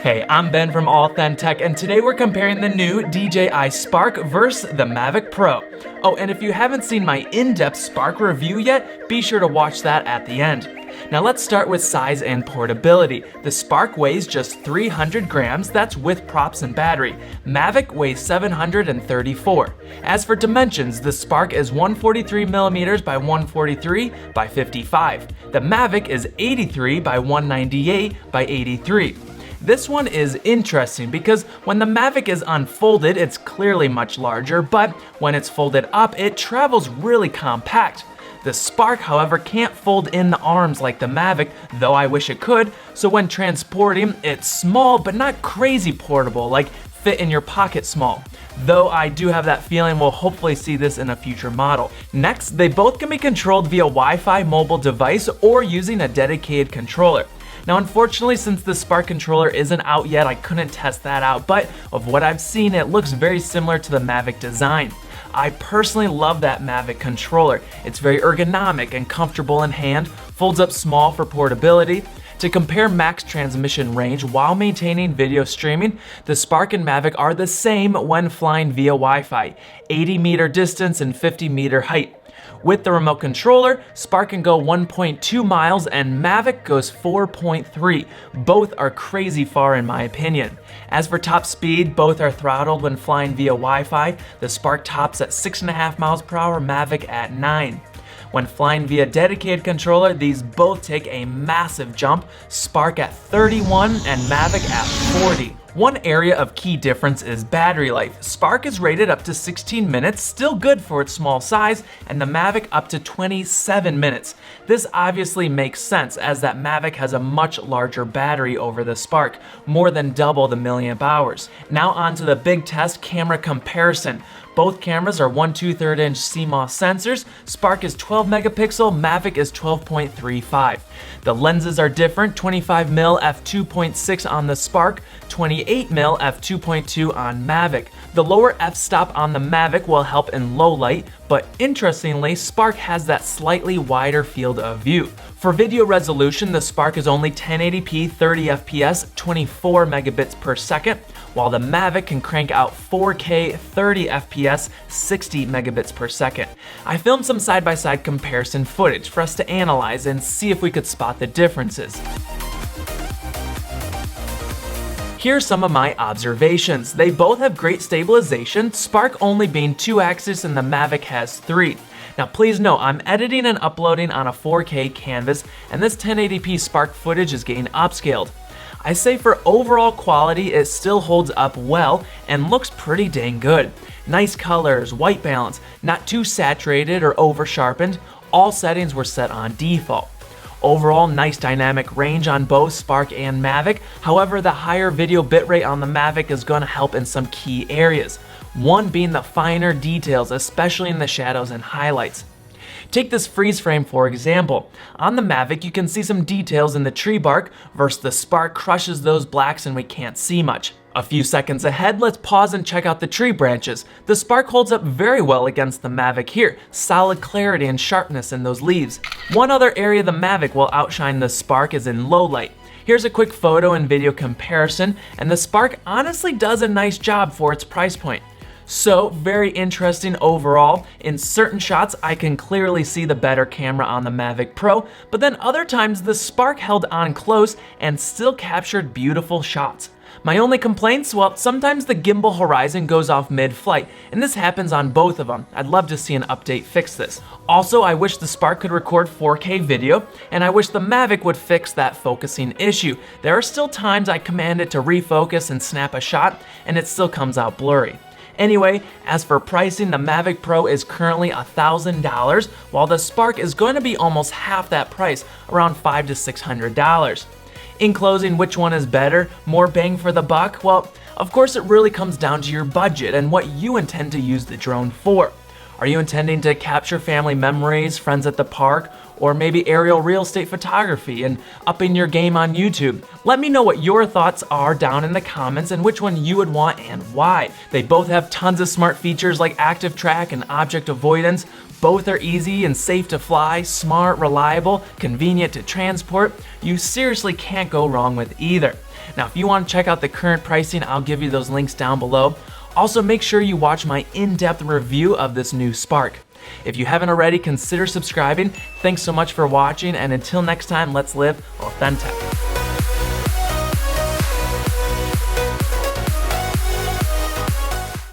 Hey, I'm Ben from AuthenTech, and today we're comparing the new DJI Spark versus the Mavic Pro. Oh, and if you haven't seen my in-depth Spark review yet, be sure to watch that at the end. Now let's start with size and portability. The Spark weighs just 300 grams, that's with props and battery. Mavic weighs 734. As for dimensions, the Spark is 143 millimeters by 143 by 55. The Mavic is 83 by 198 by 83. This one is interesting because when the Mavic is unfolded, it's clearly much larger, but when it's folded up, it travels really compact. The Spark, however, can't fold in the arms like the Mavic, though I wish it could, so when transporting, it's small but not crazy portable, like fit in your pocket small. Though I do have that feeling we'll hopefully see this in a future model. Next, they both can be controlled via Wi-Fi mobile device or using a dedicated controller. Now unfortunately, since the Spark controller isn't out yet, I couldn't test that out, but of what I've seen, it looks very similar to the Mavic design. I personally love that Mavic controller. It's very ergonomic and comfortable in hand, folds up small for portability. To compare max transmission range while maintaining video streaming, the Spark and Mavic are the same when flying via Wi-Fi, 80-meter distance and 50-meter height. With the remote controller, Spark can go 1.2 miles and Mavic goes 4.3. Both are crazy far in my opinion. As for top speed, both are throttled when flying via Wi-Fi. The Spark tops at 6.5 miles per hour, Mavic at 9. When flying via dedicated controller, these both take a massive jump, Spark at 31 and Mavic at 40. One area of key difference is battery life. Spark is rated up to 16 minutes, still good for its small size, and the Mavic up to 27 minutes. This obviously makes sense as that Mavic has a much larger battery over the Spark, more than double the milliamp hours. Now on to the big test, camera comparison. Both cameras are 1 2/3 inch CMOS sensors. Spark is 12 megapixel, Mavic is 12.35. The lenses are different, 25mm f2.6 on the Spark, 28mm f2.2 on Mavic. The lower f-stop on the Mavic will help in low light, but interestingly, Spark has that slightly wider field of view. For video resolution, the Spark is only 1080p 30 fps, 24 megabits per second, while the Mavic can crank out 4K 30 fps, 60 megabits per second. I filmed some side-by-side comparison footage for us to analyze and see if we could spot the differences. Here's some of my observations. They both have great stabilization, Spark only being 2-axis and the Mavic has 3. Now please note, I'm editing and uploading on a 4K canvas, and this 1080p Spark footage is getting upscaled. I say for overall quality, it still holds up well and looks pretty dang good. Nice colors, white balance, not too saturated or over sharpened. All settings were set on default. Overall, nice dynamic range on both Spark and Mavic. However, the higher video bitrate on the Mavic is going to help in some key areas. One being the finer details, especially in the shadows and highlights. Take this freeze frame for example. On the Mavic, you can see some details in the tree bark versus the Spark crushes those blacks and we can't see much. A few seconds ahead, let's pause and check out the tree branches. The Spark holds up very well against the Mavic here. Solid clarity and sharpness in those leaves. One other area the Mavic will outshine the Spark is in low light. Here's a quick photo and video comparison, and the Spark honestly does a nice job for its price point. So, very interesting overall. In certain shots, I can clearly see the better camera on the Mavic Pro, but then other times the Spark held on close and still captured beautiful shots. My only complaints, well, sometimes the gimbal horizon goes off mid-flight, and this happens on both of them. I'd love to see an update fix this. Also, I wish the Spark could record 4K video, and I wish the Mavic would fix that focusing issue. There are still times I command it to refocus and snap a shot, and it still comes out blurry. Anyway, as for pricing, the Mavic Pro is currently $1,000, while the Spark is going to be almost half that price, around $500 to $600. In closing, which one is better? More bang for the buck? Well, of course it really comes down to your budget and what you intend to use the drone for. Are you intending to capture family memories, friends at the park, or maybe aerial real estate photography and upping your game on YouTube? Let me know what your thoughts are down in the comments and which one you would want and why. They both have tons of smart features like active track and object avoidance. Both are easy and safe to fly, smart, reliable, convenient to transport. You seriously can't go wrong with either. Now, if you want to check out the current pricing, I'll give you those links down below. Also, make sure you watch my in-depth review of this new Spark. If you haven't already, consider subscribing. Thanks so much for watching, and until next time, let's live authentic.